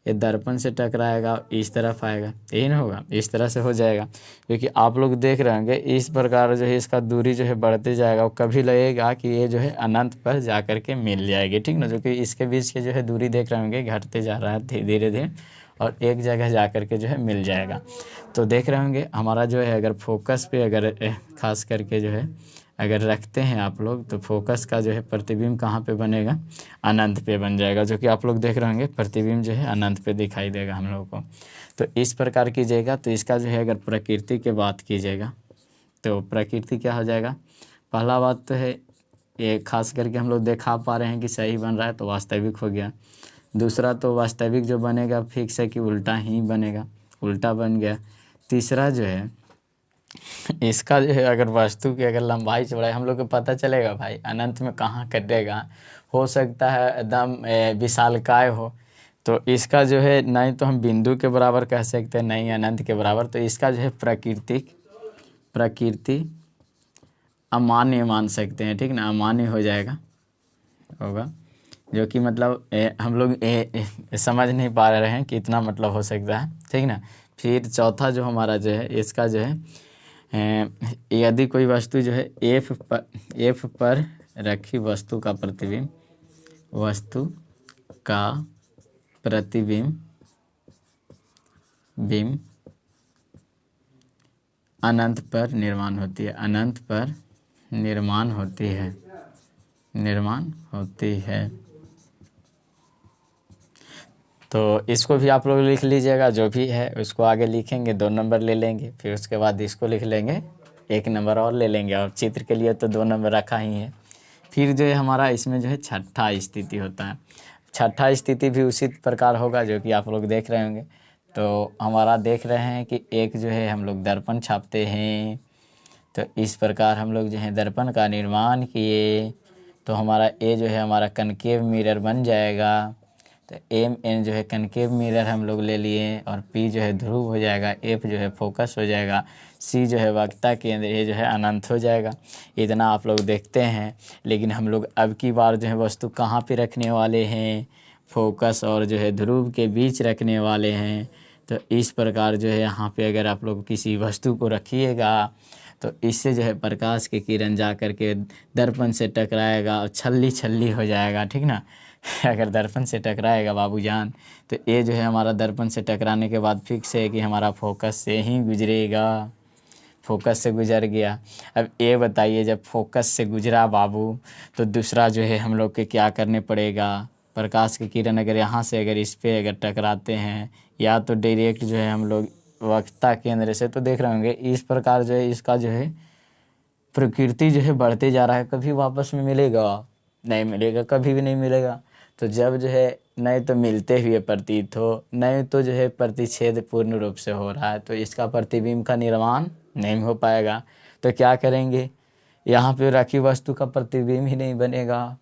ये दर्पण से टकराएगा, इस तरफ आएगा, यही ना होगा, इस तरह से हो जाएगा। क्योंकि आप लोग देख रहे होंगे इस प्रकार जो है इसका दूरी जो है बढ़ते जाएगा, और कभी लगेगा कि ये जो है अनंत पर जा कर के मिल जाएगी, ठीक ना। जो कि इसके बीच के जो है दूरी देख रहे होंगे घटते जा रहा है धीरे धीरे, और एक जगह जा कर के जो है मिल जाएगा। तो देख रहे होंगे हमारा जो है अगर फोकस पे अगर खास करके जो है अगर रखते हैं आप लोग तो फोकस का जो है प्रतिबिंब कहाँ पे बनेगा, अनंत पे बन जाएगा, जो कि आप लोग देख रहे होंगे प्रतिबिंब जो है अनंत पे दिखाई देगा हम लोग को। तो इस प्रकार कीजिएगा। तो इसका जो है अगर प्रकृति की बात कीजिएगा तो प्रकृति क्या हो जाएगा, पहला बात तो है ये खास करके हम लोग देखा पा रहे हैं कि सही बन रहा है तो वास्तविक हो गया। दूसरा तो वास्तविक जो बनेगा फिक्स है कि उल्टा ही बनेगा, उल्टा बन गया। तीसरा जो है इसका जो है अगर वस्तु की अगर लंबाई चौड़ाई हम लोग को पता चलेगा भाई अनंत में कहाँ कटेगा, हो सकता है एकदम विशालकाय हो। तो इसका जो है नहीं तो हम बिंदु के बराबर कह सकते हैं, नहीं अनंत के बराबर। तो इसका जो है प्रकृति अमान्य मान सकते हैं, ठीक ना, अमान्य हो जाएगा होगा, जो कि मतलब हम लोग समझ नहीं पा रहे हैं कि इतना मतलब हो सकता है, ठीक ना। फिर चौथा जो हमारा जो है इसका जो है यदि कोई वस्तु जो है एफ पर रखी वस्तु का प्रतिबिंब अनंत पर निर्माण होती है, अनंत पर निर्माण होती है। तो इसको भी आप लोग लिख लीजिएगा, जो भी है उसको आगे लिखेंगे 2 नंबर ले लेंगे, फिर उसके बाद इसको लिख लेंगे 1 नंबर और ले लेंगे, और चित्र के लिए तो 2 नंबर रखा ही है। फिर जो है हमारा इसमें जो है छठा स्थिति होता है। छठा स्थिति भी उसी प्रकार होगा जो कि आप लोग देख रहे होंगे। तो हमारा देख रहे हैं कि एक जो है हम लोग दर्पण छापते हैं, तो इस प्रकार हम लोग जो है दर्पण का निर्माण किए, तो हमारा ए जो है हमारा कनकेव मिरर बन जाएगा। तो एम एन जो है कनकेव मिरर हम लोग ले लिए, और पी जो है ध्रुव हो जाएगा, एफ जो है फोकस हो जाएगा, सी जो है वक्ता केंद्र, ये जो है अनंत हो जाएगा। इतना आप लोग देखते हैं। लेकिन हम लोग अब की बार जो है वस्तु कहाँ पे रखने वाले हैं, फोकस और जो है ध्रुव के बीच रखने वाले हैं। तो इस प्रकार जो है यहाँ पे अगर आप लोग किसी वस्तु को रखिएगा तो इससे जो है प्रकाश की किरण जा कर के दर्पण से टकराएगा और छल्ली हो जाएगा, ठीक ना। अगर दर्पण से टकराएगा बाबूजान, तो ये जो है हमारा दर्पण से टकराने के बाद फिक्स है कि हमारा फोकस से ही गुजरेगा, फोकस से गुजर गया। अब ये बताइए जब फोकस से गुजरा बाबू, तो दूसरा जो है हम लोग के क्या करने पड़ेगा, प्रकाश की किरण अगर यहाँ से अगर इस पर अगर टकराते हैं, या तो डायरेक्ट जो है हम लोग वक्ता केंद्र से, तो देख रहे होंगे इस प्रकार जो है इसका जो है प्रकृति जो है बढ़ते जा रहा है, कभी वापस में मिलेगा नहीं, मिलेगा, कभी भी नहीं मिलेगा। तो जब जो है नहीं तो मिलते हुए प्रतीत हो, नहीं तो जो है प्रतिच्छेद पूर्ण रूप से हो रहा है, तो इसका प्रतिबिंब का निर्माण नहीं हो पाएगा। तो क्या करेंगे, यहाँ पे रखी वस्तु का प्रतिबिंब ही नहीं बनेगा,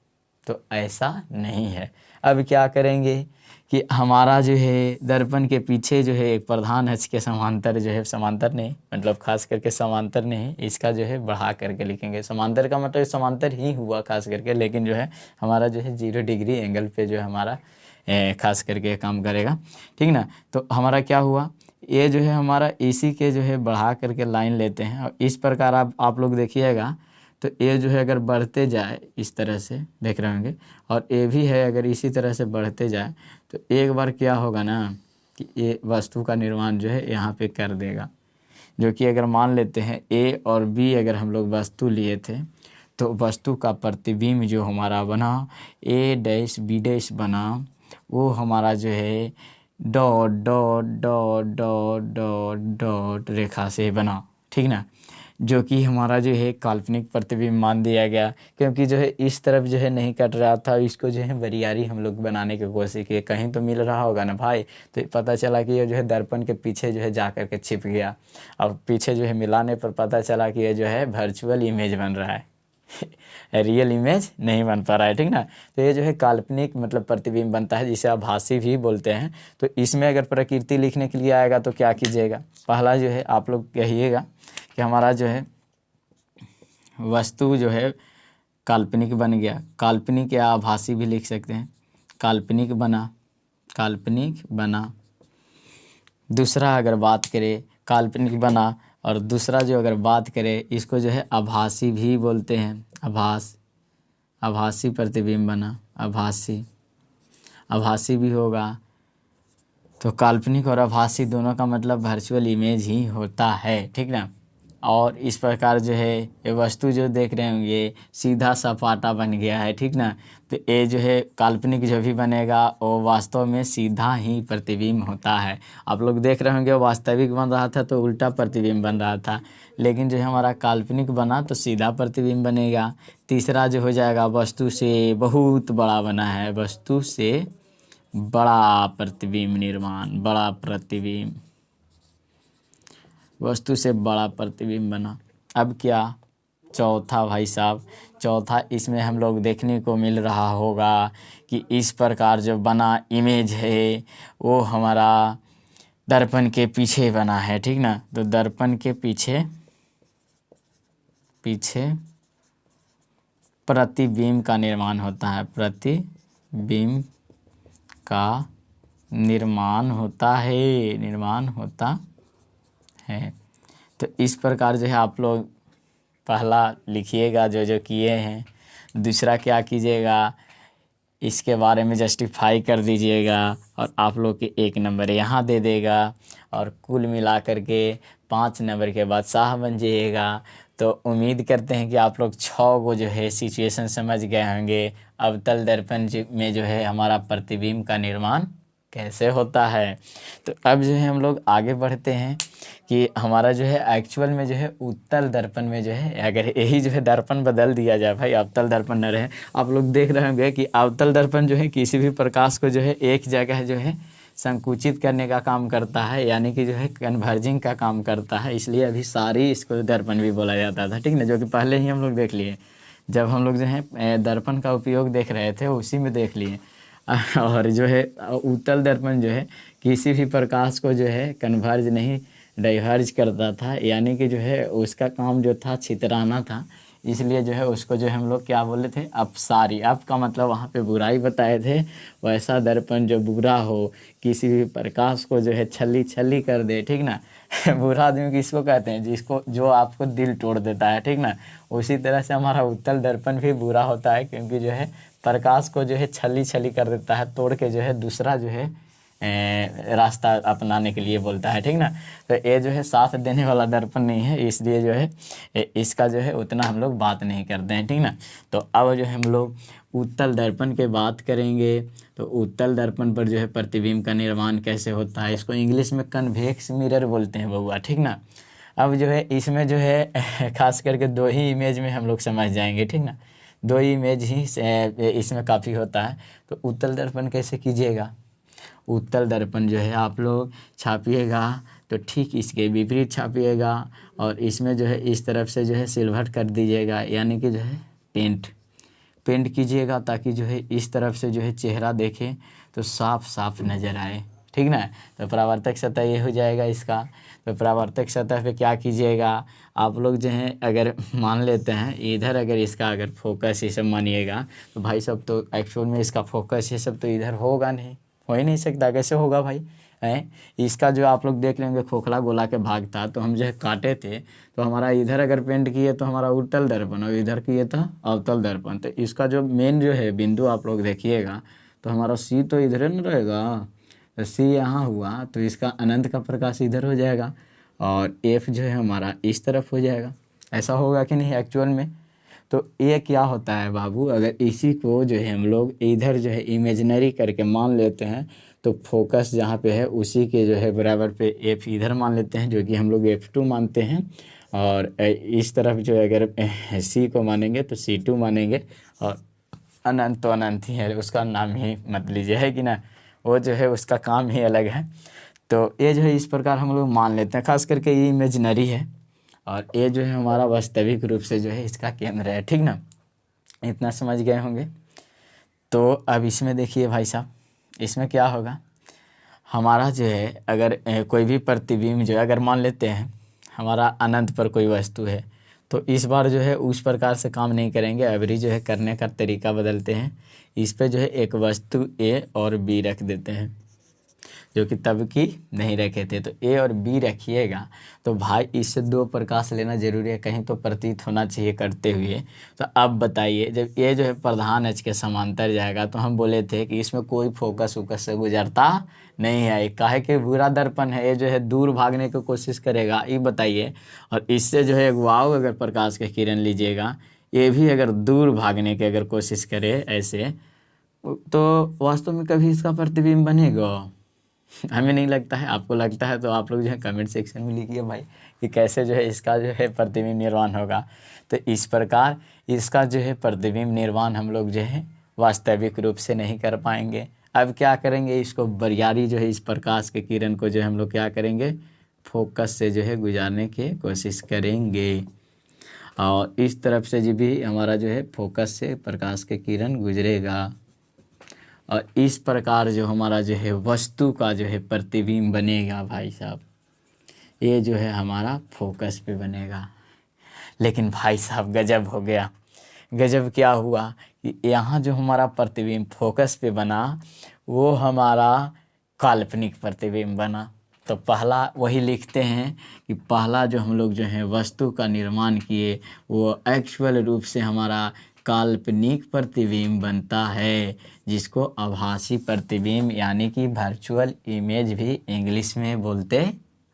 तो ऐसा नहीं है। अब क्या करेंगे कि हमारा जो है दर्पण के पीछे जो है एक प्रधान अक्ष के समांतर जो है, समांतर नहीं मतलब खास करके समांतर नहीं, इसका जो है बढ़ा करके लिखेंगे। समांतर का मतलब समांतर ही हुआ खास करके, लेकिन जो है हमारा जो है 0 डिग्री एंगल पे जो है हमारा खास करके काम करेगा, ठीक ना। तो हमारा क्या हुआ, ये जो है हमारा इसी के जो है बढ़ा करके लाइन लेते हैं, और इस प्रकार आप लोग देखिएगा। तो ये जो है अगर बढ़ते जाए इस तरह से देख रहे होंगे, और ये भी है अगर इसी तरह से बढ़ते जाए, तो एक बार क्या होगा ना कि ये वस्तु का निर्माण जो है यहाँ पे कर देगा। जो कि अगर मान लेते हैं ए और बी अगर हम लोग वस्तु लिए थे, तो वस्तु का प्रतिबिंब जो हमारा बना ए डैश बी डैश बना, वो हमारा जो है dot dot dot dot dot dot रेखा से बना, ठीक ना। जो कि हमारा जो है काल्पनिक प्रतिबिंब मान दिया गया, क्योंकि जो है इस तरफ जो है नहीं कट रहा था, इसको जो है बरियारी हम लोग बनाने की कोशिश किए, कहीं तो मिल रहा होगा ना भाई। तो पता चला कि ये जो है दर्पण के पीछे जो है जा कर के छिप गया, और पीछे जो है मिलाने पर पता चला कि ये जो है वर्चुअल इमेज बन रहा है रियल इमेज नहीं बन पा रहा है, ठीक ना। तो ये जो है काल्पनिक मतलब प्रतिबिंब बनता है, जिसे आभासी भी बोलते हैं। तो इसमें अगर प्रकृति लिखने के लिए आएगा तो क्या कीजिएगा, पहला जो है आप लोग कहिएगा कि हमारा जो है वस्तु जो है काल्पनिक बन गया, काल्पनिक या आभासी भी लिख सकते हैं, काल्पनिक बना। दूसरा अगर बात करें काल्पनिक बना, और दूसरा जो अगर बात करें इसको जो है आभासी भी बोलते हैं, आभासी प्रतिबिंब बना, आभासी भी होगा। तो काल्पनिक और आभासी दोनों का मतलब वर्चुअल इमेज ही होता है, ठीक ना। और इस प्रकार जो है ये वस्तु जो देख रहे होंगे सीधा सपाटा बन गया है, ठीक ना। तो ये जो है काल्पनिक जो भी बनेगा वो वास्तव में सीधा ही प्रतिबिंब होता है। आप लोग देख रहे होंगे वास्तविक बन रहा था तो उल्टा प्रतिबिंब बन रहा था, लेकिन जो है हमारा काल्पनिक बना तो सीधा प्रतिबिंब बनेगा। तीसरा जो हो जाएगा वस्तु से बहुत बड़ा बना है, वस्तु से बड़ा प्रतिबिंब निर्माण, बड़ा प्रतिबिंब, वस्तु से बड़ा प्रतिबिंब बना। अब क्या चौथा भाई साहब, चौथा इसमें हम लोग देखने को मिल रहा होगा कि इस प्रकार जो बना इमेज है वो हमारा दर्पण के पीछे बना है, ठीक ना। तो दर्पण के पीछे प्रतिबिंब का निर्माण होता है, प्रतिबिंब का निर्माण होता है। तो इस प्रकार जो है आप लोग पहला लिखिएगा जो जो किए हैं, दूसरा क्या कीजिएगा इसके बारे में जस्टिफाई कर दीजिएगा और आप लोग के 1 नंबर यहाँ दे देगा और कुल मिला कर के 5 नंबर के बाद शाह बन जाइएगा। तो उम्मीद करते हैं कि आप लोग 6 को जो है सिचुएशन समझ गए होंगे। अवतल दर्पण में जो है हमारा प्रतिबिंब का निर्माण कैसे होता है। तो अब जो है हम लोग आगे बढ़ते हैं कि हमारा जो है एक्चुअल में जो है उत्तल दर्पण में जो है अगर यही जो है दर्पण बदल दिया जाए भाई, अवतल दर्पण न रहे। आप लोग देख रहे होंगे कि अवतल दर्पण जो है किसी भी प्रकाश को जो है एक जगह जो है संकुचित करने का काम करता है, यानी कि जो है कन्वर्जिंग का काम करता है, इसलिए अभी सारी इसको दर्पण भी बोला जाता था, ठीक ना, जो कि पहले ही हम लोग देख लिए। जब हम लोग जो है दर्पण का उपयोग देख रहे थे उसी में देख लिए। और जो है उत्तल दर्पण जो है किसी भी प्रकाश को जो है कन्वर्ज नहीं डाइवर्ज करता था, यानी कि जो है उसका काम जो था छितराना था, इसलिए जो है उसको जो हम लोग क्या बोले थे अपसारी। अप का मतलब वहाँ पे बुराई बताए थे। वैसा दर्पण जो बुरा हो, किसी भी प्रकाश को जो है छली छली कर दे, ठीक ना। बुरा आदमी किसको कहते हैं, जिसको जो आपको दिल तोड़ देता है, ठीक ना। उसी तरह से हमारा उत्तल दर्पण भी बुरा होता है, क्योंकि जो है प्रकाश को जो है छली छली कर देता है, तोड़ के जो है दूसरा जो है रास्ता अपनाने के लिए बोलता है, ठीक ना। तो ये जो है साथ देने वाला दर्पण नहीं है, इसलिए जो है इसका जो है उतना हम लोग बात नहीं करते हैं, ठीक ना। तो अब जो है हम लोग उत्तल दर्पण के बात करेंगे। तो उत्तल दर्पण पर जो है प्रतिबिंब का निर्माण कैसे होता है, इसको इंग्लिश में कन्वेक्स मिरर बोलते हैं बउआ, ठीक ना। अब जो है इसमें जो है खास करके 2 ही इमेज में हम लोग समझ जाएंगे, ठीक ना। 2 ही इमेज ही इसमें काफ़ी होता है। तो उत्तल दर्पण कैसे कीजिएगा, उत्तल दर्पण जो है आप लोग छापिएगा तो ठीक इसके विपरीत छापिएगा और इसमें जो है इस तरफ से जो है सिल्वर कर दीजिएगा, यानी कि जो है पेंट कीजिएगा, ताकि जो है इस तरफ से जो है चेहरा देखे तो साफ साफ नज़र आए, ठीक ना। तो परावर्तक सतह ये हो जाएगा इसका। तो परावर्तक सतह पे क्या कीजिएगा आप लोग जो है, अगर मान लेते हैं इधर अगर इसका अगर फोकस ये सब मानिएगा तो भाई सब तो एक्चुअल में इसका फोकस ये सब तो इधर होगा नहीं, हो ही नहीं सकता, कैसे होगा भाई है। इसका जो आप लोग देख लेंगे खोखला गोला के भाग था, तो हम जो है काटे थे, तो हमारा इधर अगर पेंट किए तो हमारा उत्तल दर्पण और इधर किए था अवतल दर्पण। तो इसका जो मेन जो है बिंदु आप लोग देखिएगा तो हमारा सी तो इधर न रहेगा, तो सी यहाँ हुआ तो इसका अनंत का प्रकाश इधर हो जाएगा और एफ जो है हमारा इस तरफ हो जाएगा। ऐसा होगा कि नहीं एक्चुअल में। तो ये क्या होता है बाबू, अगर इसी को जो है हम लोग इधर जो है इमेजिनरी करके मान लेते हैं तो फोकस जहाँ पे है उसी के जो है बराबर पे एफ इधर मान लेते हैं, जो कि हम लोग F2 मानते हैं। और इस तरफ जो है अगर सी को मानेंगे तो C2 मानेंगे, और अनंत तो अनंत ही है, उसका नाम ही मत लीजिए, है कि ना, वो जो है उसका काम ही अलग है। तो ये जो है इस प्रकार हम लोग मान लेते हैं, खास करके ये इमेजिनरी है और ये जो है हमारा वास्तविक रूप से जो है इसका केंद्र है, ठीक ना। इतना समझ गए होंगे। तो अब इसमें देखिए भाई साहब, इसमें क्या होगा, हमारा जो है अगर कोई भी प्रतिबिंब जो है अगर मान लेते हैं हमारा अनंत पर कोई वस्तु है, तो इस बार जो है उस प्रकार से काम नहीं करेंगे, अभी जो है करने का तरीका बदलते हैं। इस पे जो है एक वस्तु ए और बी रख देते हैं, जो कि तब की नहीं रखे थे। तो ए और बी रखिएगा तो भाई इससे 2 प्रकाश लेना जरूरी है, कहीं तो प्रतीत होना चाहिए करते हुए। तो अब बताइए, जब ये जो है प्रधान अक्ष के समांतर जाएगा तो हम बोले थे कि इसमें कोई फोकस वोकस से गुजरता नहीं है, काहे कि बुरा दर्पण है, ये जो है दूर भागने की कोशिश करेगा, ये बताइए। और इससे जो है एक वाव अगर प्रकाश के किरण लीजिएगा, ये भी अगर दूर भागने की अगर कोशिश करे ऐसे, तो वास्तव में कभी इसका प्रतिबिंब बनेगा? हमें नहीं लगता है। आपको लगता है तो आप लोग जो है कमेंट सेक्शन में लिखिए भाई कि कैसे जो है इसका जो है प्रतिबिंब निर्माण होगा। तो इस प्रकार इसका जो है प्रतिबिंब निर्माण हम लोग जो है वास्तविक रूप से नहीं कर पाएंगे। अब क्या करेंगे, इसको बरियारी जो है इस प्रकाश के किरण को जो है हम लोग क्या करेंगे, फोकस से जो है गुजारने की कोशिश करेंगे। और इस तरफ से जो भी हमारा जो है फोकस से प्रकाश के किरण गुजरेगा, और इस प्रकार जो हमारा जो है वस्तु का जो है प्रतिबिंब बनेगा भाई साहब, ये जो है हमारा फोकस पे बनेगा। लेकिन भाई साहब गजब हो गया। गजब क्या हुआ कि यहाँ जो हमारा प्रतिबिंब फोकस पे बना वो हमारा काल्पनिक प्रतिबिंब बना। तो पहला वही लिखते हैं कि पहला जो हम लोग जो है वस्तु का निर्माण किए वो एक्चुअल रूप से हमारा काल्पनिक प्रतिबिंब बनता है, जिसको आभासी प्रतिबिंब यानी कि वर्चुअल इमेज भी इंग्लिश में बोलते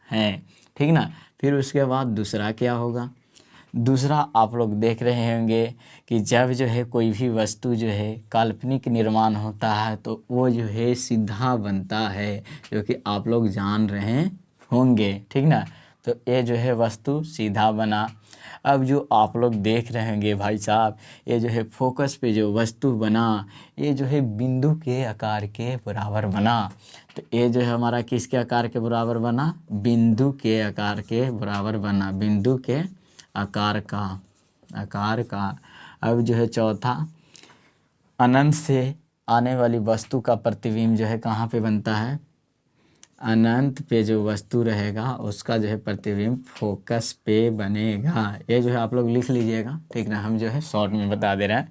हैं, ठीक ना। फिर उसके बाद दूसरा क्या होगा, दूसरा आप लोग देख रहे होंगे कि जब जो है कोई भी वस्तु जो है काल्पनिक निर्माण होता है तो वो जो है सीधा बनता है, जो कि आप लोग जान रहे होंगे, ठीक ना। तो ये जो है वस्तु सीधा बना। अब जो आप लोग देख रहे होंगे भाई साहब, ये जो है फोकस पे जो वस्तु बना ये जो है बिंदु के आकार के बराबर बना। तो ये जो है हमारा किसके आकार के बराबर बना, बिंदु के आकार के बराबर बना, बिंदु के आकार का। अब जो है चौथा, अनंत से आने वाली वस्तु का प्रतिबिंब जो है कहाँ पे बनता है, अनंत पे जो वस्तु रहेगा उसका जो है प्रतिबिंब फोकस पे बनेगा। ये जो है आप लोग लिख लीजिएगा, ठीक ना, हम जो है शॉर्ट में बता दे रहे हैं।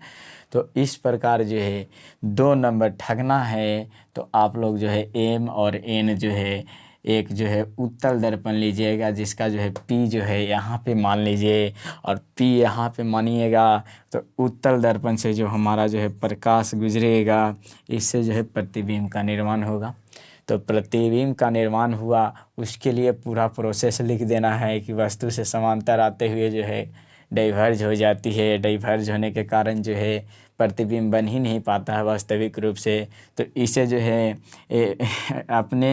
तो इस प्रकार जो है 2 नंबर ठगना है तो आप लोग जो है एम और एन जो है एक जो है उत्तल दर्पण लीजिएगा, जिसका जो है पी जो है यहाँ पे मान लीजिए और पी यहाँ पे मानिएगा। तो उत्तल दर्पण से जो हमारा जो है प्रकाश गुजरेगा, इससे जो है प्रतिबिंब का निर्माण होगा। तो प्रतिबिंब का निर्माण हुआ, उसके लिए पूरा प्रोसेस लिख देना है कि वस्तु से समांतर आते हुए जो है डाइवर्ज हो जाती है, डाइवर्ज होने के कारण जो है प्रतिबिंब बन ही नहीं पाता है वास्तविक रूप से। तो इसे जो है अपने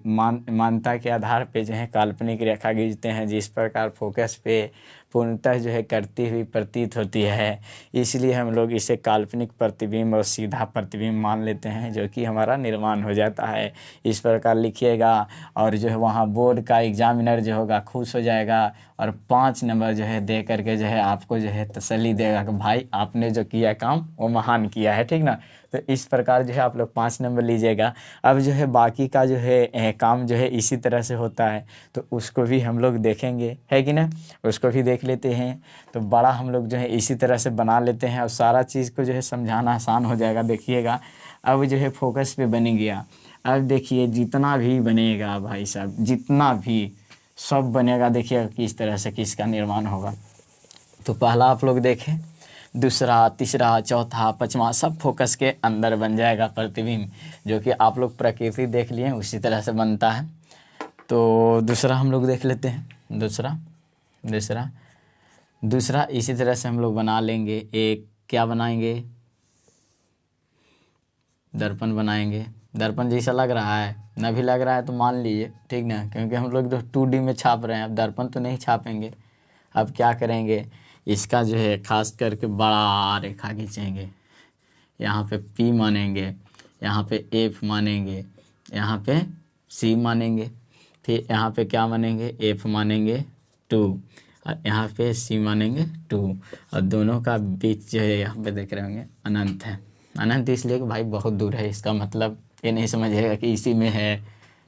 मान्यता के आधार पे जो है काल्पनिक रेखा खींचते हैं, जिस प्रकार फोकस पे पूर्णतः जो है करती हुई प्रतीत होती है। इसलिए हम लोग इसे काल्पनिक प्रतिबिंब और सीधा प्रतिबिंब मान लेते हैं, जो कि हमारा निर्माण हो जाता है। इस प्रकार लिखिएगा और जो है वहाँ बोर्ड का एग्जामिनर जो होगा खुश हो जाएगा और 5 नंबर जो है दे करके जो है आपको जो है तसल्ली देगा कि भाई आपने जो किया काम वो महान किया है, ठीक ना। तो इस प्रकार जो है आप लोग 5 नंबर लीजिएगा। अब जो है बाकी का जो है काम जो है इसी तरह से होता है, तो उसको भी हम लोग देखेंगे, है कि ना, उसको भी देख लेते हैं। तो बड़ा हम लोग जो है इसी तरह से बना लेते हैं और सारा चीज़ को जो है समझाना आसान हो जाएगा। देखिएगा अब जो है फोकस पे बन गया। अब देखिए जितना भी बनेगा भाई साहब, जितना भी सब बनेगा, देखिएगा किस तरह से किसका निर्माण होगा। तो पहला आप लोग देखें, दूसरा, तीसरा, चौथा, पाँचवा सब फोकस के अंदर बन जाएगा प्रतिबिंब, जो कि आप लोग प्रकृति देख लिए उसी तरह से बनता है। तो दूसरा हम लोग देख लेते हैं। दूसरा इसी तरह से हम लोग बना लेंगे। एक क्या बनाएंगे, दर्पण बनाएंगे। दर्पण जैसा लग रहा है ना, भी लग रहा है तो मान लीजिए, ठीक ना, क्योंकि हम लोग तो 2D में छाप रहे हैं, अब दर्पण तो नहीं छापेंगे। अब क्या करेंगे, इसका जो है खास करके बड़ा रेखा खींचेंगे, यहाँ पे P मानेंगे, यहाँ पे F मानेंगे, यहाँ पे C मानेंगे, फिर यहाँ पे क्या मानेंगे, F मानेंगे 2 और यहाँ पे C मानेंगे 2, और दोनों का बीच जो है यहाँ पे देख रहे होंगे अनंत है। अनंत इसलिए कि भाई बहुत दूर है, इसका मतलब ये नहीं समझिएगा कि इसी में है,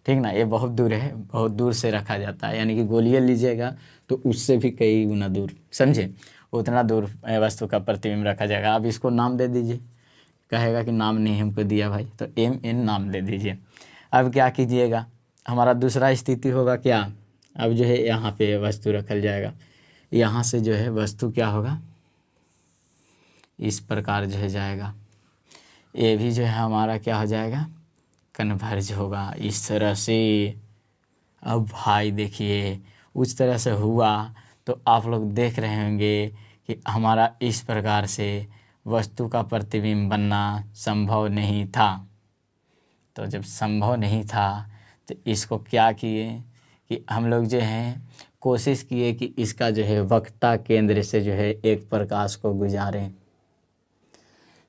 ठीक ना, ये बहुत दूर है, बहुत दूर से रखा जाता है, यानी कि गोलीय लीजिएगा तो उससे भी कई गुना दूर, समझे, उतना दूर वस्तु का प्रतिबिंब रखा जाएगा। अब इसको नाम दे दीजिए, कहेगा कि नाम नहीं हमको दिया भाई, तो MN नाम दे दीजिए। अब क्या कीजिएगा, हमारा दूसरा स्थिति होगा क्या, अब जो है यहाँ पे वस्तु रखल जाएगा, यहाँ से जो है वस्तु क्या होगा, इस प्रकार जो है जाएगा, ये भी जो है हमारा क्या हो जाएगा, कन्वर्ज होगा इस तरह से। अब भाई देखिए उस तरह से हुआ तो आप लोग देख रहे होंगे कि हमारा इस प्रकार से वस्तु का प्रतिबिंब बनना संभव नहीं था। तो जब संभव नहीं था तो इसको क्या किए कि हम लोग जो हैं कोशिश किए कि इसका जो है वक्रता केंद्र से जो है एक प्रकाश को गुजारें।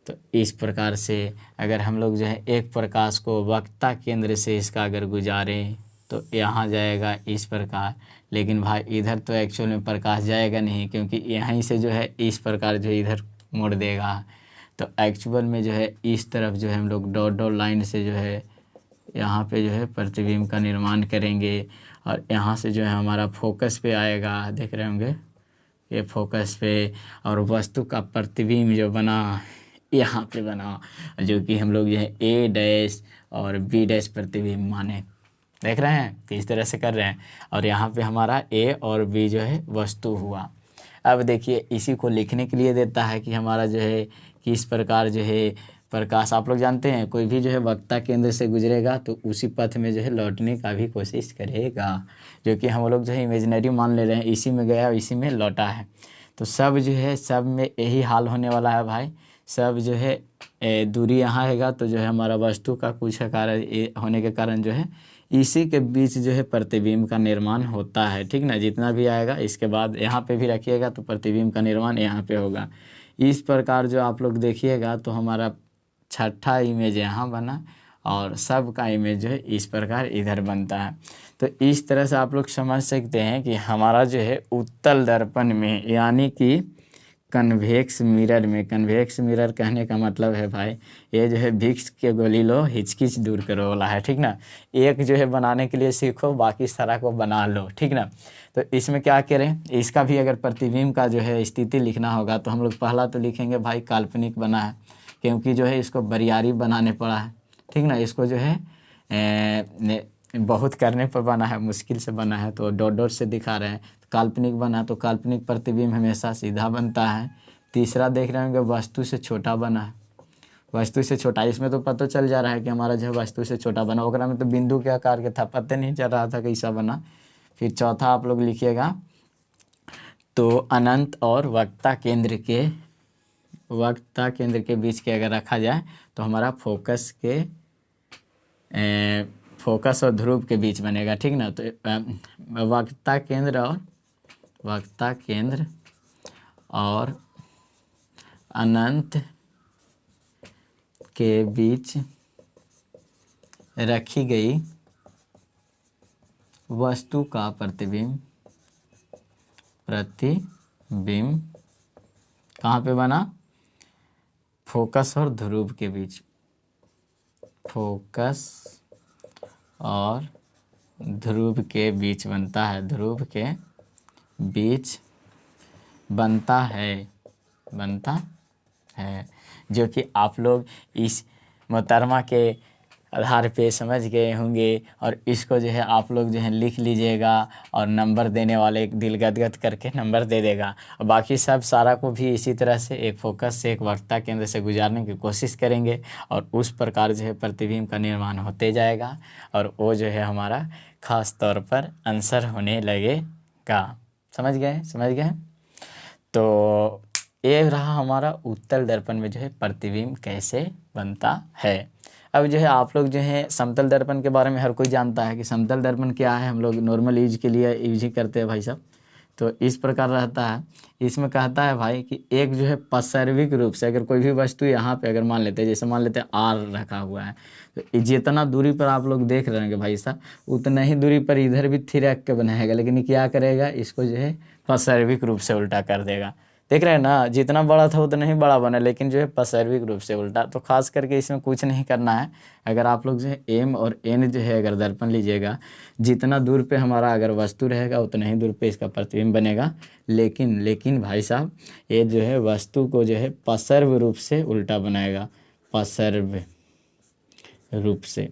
तो इस प्रकार से अगर हम लोग जो है एक प्रकाश को वक्रता केंद्र से इसका अगर गुजारें तो यहाँ जाएगा इस प्रकार, लेकिन भाई इधर तो एक्चुअल में प्रकाश जाएगा नहीं, क्योंकि यहीं से जो है इस प्रकार जो है इधर मोड़ देगा। तो एक्चुअल में जो है इस तरफ जो है हम लोग डॉट डॉट लाइन से जो है यहाँ पे जो है प्रतिबिंब का निर्माण करेंगे, और यहाँ से जो है हमारा फोकस पे आएगा, देख रहे होंगे ये फोकस पे, और वस्तु का प्रतिबिंब जो बना यहाँ पे बना, जो कि हम लोग जो है ए डैश और बी डैश प्रतिबिंब माने, देख रहे हैं तो इस तरह से कर रहे हैं, और यहाँ पे हमारा ए और बी जो है वस्तु हुआ। अब देखिए इसी को लिखने के लिए देता है कि हमारा जो है किस प्रकार जो है प्रकाश, आप लोग जानते हैं कोई भी जो है वक्रता केंद्र से गुजरेगा तो उसी पथ में जो है लौटने का भी कोशिश करेगा, जो कि हम लोग जो है इमेजिनरी मान ले रहे हैं, इसी में गया इसी में लौटा है। तो सब जो है सब में यही हाल होने वाला है भाई, सब जो है दूरी यहाँ हैगा तो जो है हमारा वस्तु का कुछ कारण होने के कारण जो है इसी के बीच जो है प्रतिबिंब का निर्माण होता है, ठीक ना। जितना भी आएगा इसके बाद यहाँ पे भी रखिएगा तो प्रतिबिंब का निर्माण यहाँ पे होगा। इस प्रकार जो आप लोग देखिएगा तो हमारा छठा इमेज यहाँ बना और सब का इमेज जो है इस प्रकार इधर बनता है। तो इस तरह से आप लोग समझ सकते हैं कि हमारा जो है उत्तल दर्पण में यानी कि कन्वेक्स मिरर में, कन्वेक्स मिरर कहने का मतलब है भाई ये जो है भिक्स के गोली लो हिचकिच दूर करो वाला है, ठीक ना। एक जो है बनाने के लिए सीखो, बाकी सारा को बना लो, ठीक ना। तो इसमें क्या करें, इसका भी अगर प्रतिबिंब का जो है स्थिति लिखना होगा तो हम लोग पहला तो लिखेंगे भाई काल्पनिक बना है, क्योंकि जो है इसको बरियारी बनाने पड़ा है, ठीक ना। इसको जो है बहुत करने पर बना है, मुश्किल से बना है तो डॉट डॉट से दिखा रहे हैं। तो काल्पनिक बना तो काल्पनिक प्रतिबिंब हमेशा सीधा बनता है। तीसरा देख रहे होंगे वस्तु से छोटा बना है, वस्तु से छोटा, इसमें तो पता चल जा रहा है कि हमारा जो है वस्तु से छोटा बना, ओकरा में तो बिंदु के आकार के था, पता नहीं चल रहा था कैसा बना। फिर चौथा आप लोग लिखिएगा तो अनंत और वक्रता केंद्र के बीच के अगर रखा जाए तो हमारा फोकस और ध्रुव के बीच बनेगा, ठीक ना। तो वक्रता केंद्र और अनंत के बीच रखी गई वस्तु का प्रतिबिंब कहाँ पे बना, फोकस और ध्रुव के बीच, फोकस और ध्रुव के बीच बनता है, ध्रुव के बीच बनता है, जो कि आप लोग इस मोहतरमा के आधार पे समझ गए होंगे। और इसको जो है आप लोग जो है लिख लीजिएगा और नंबर देने वाले दिल गदगद करके नंबर दे देगा। और बाकी सब सारा को भी इसी तरह से एक फोकस से एक वक्रता केंद्र से गुजारने की कोशिश करेंगे और उस प्रकार जो है प्रतिबिंब का निर्माण होते जाएगा और वो जो है हमारा ख़ास तौर पर आंसर होने लगेगा। समझ गए। तो ये रहा हमारा उत्तल दर्पण में जो है प्रतिबिंब कैसे बनता है। अब जो है आप लोग जो है समतल दर्पण के बारे में हर कोई जानता है कि समतल दर्पण क्या है, हम लोग नॉर्मल यूज के लिए यूज ही करते हैं भाई साहब। तो इस प्रकार रहता है, इसमें कहता है भाई कि एक जो है पार्श्विक रूप से अगर कोई भी वस्तु यहाँ पे अगर मान लेते हैं, जैसे मान लेते हैं आर रखा हुआ है, तो जितना दूरी पर आप लोग देख रहे हैं भाई साहब उतना ही दूरी पर इधर भी थिरक के बनाएगा, लेकिन ये क्या करेगा, इसको जो है पार्श्विक रूप से उल्टा कर देगा। देख रहे हैं ना, जितना बड़ा था उतना ही बड़ा बना, लेकिन जो है पार्श्विक रूप से उल्टा। तो खास करके इसमें कुछ नहीं करना है। अगर आप लोग जो है एम और एन जो है अगर दर्पण लीजिएगा, जितना दूर पे हमारा अगर वस्तु रहेगा उतना ही दूर पे इसका प्रतिबिंब बनेगा। लेकिन भाई साहब ये जो है वस्तु को जो है पार्श्व रूप से उल्टा बनाएगा, पार्श्व रूप से।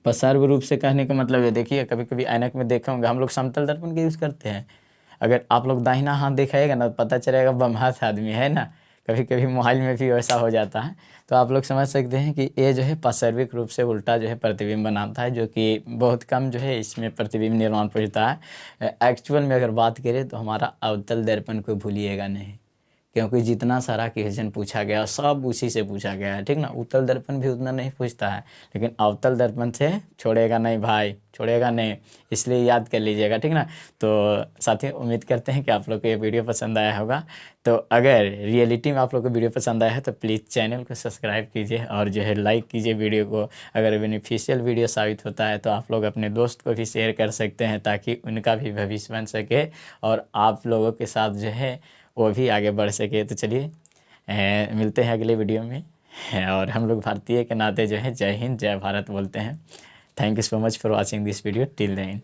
पसार्व रूप से कहने का मतलब ये, देखिए कभी कभी ऐनक में देखे होंगे हम लोग समतल दर्पण का यूज़ करते हैं। अगर आप लोग दाहिना हाथ दिखाइएगा ना, तो पता चलेगा बम हाथ आदमी है ना। कभी कभी मोबाइल में भी वैसा हो जाता है। तो आप लोग समझ सकते हैं कि ये जो है पार्श्विक रूप से उल्टा जो है प्रतिबिंब बनाता है, जो कि बहुत कम जो है इसमें प्रतिबिंब निर्माण पहुँचता है। एक्चुअल में अगर बात करें तो हमारा अवतल दर्पण को भूलिएगा नहीं, क्योंकि जितना सारा क्वेश्चन पूछा गया सब उसी से पूछा गया है, ठीक ना। उत्तल दर्पण भी उतना नहीं पूछता है, लेकिन अवतल दर्पण से छोड़ेगा नहीं भाई, छोड़ेगा नहीं, इसलिए याद कर लीजिएगा, ठीक ना। तो साथियों, उम्मीद करते हैं कि आप लोग को ये वीडियो पसंद आया होगा। तो अगर रियलिटी में आप लोग को वीडियो पसंद आया है तो प्लीज़ चैनल को सब्सक्राइब कीजिए और जो है लाइक कीजिए वीडियो को। अगर बेनिफिशियल वीडियो साबित होता है तो आप लोग अपने दोस्त को भी शेयर कर सकते हैं, ताकि उनका भी भविष्य बन सके और आप लोगों के साथ जो है वो भी आगे बढ़ सके। तो चलिए मिलते हैं अगले वीडियो में। और हम लोग भारतीय के नाते जो है जय हिंद जय भारत बोलते हैं। Thank you so much for watching this video till then.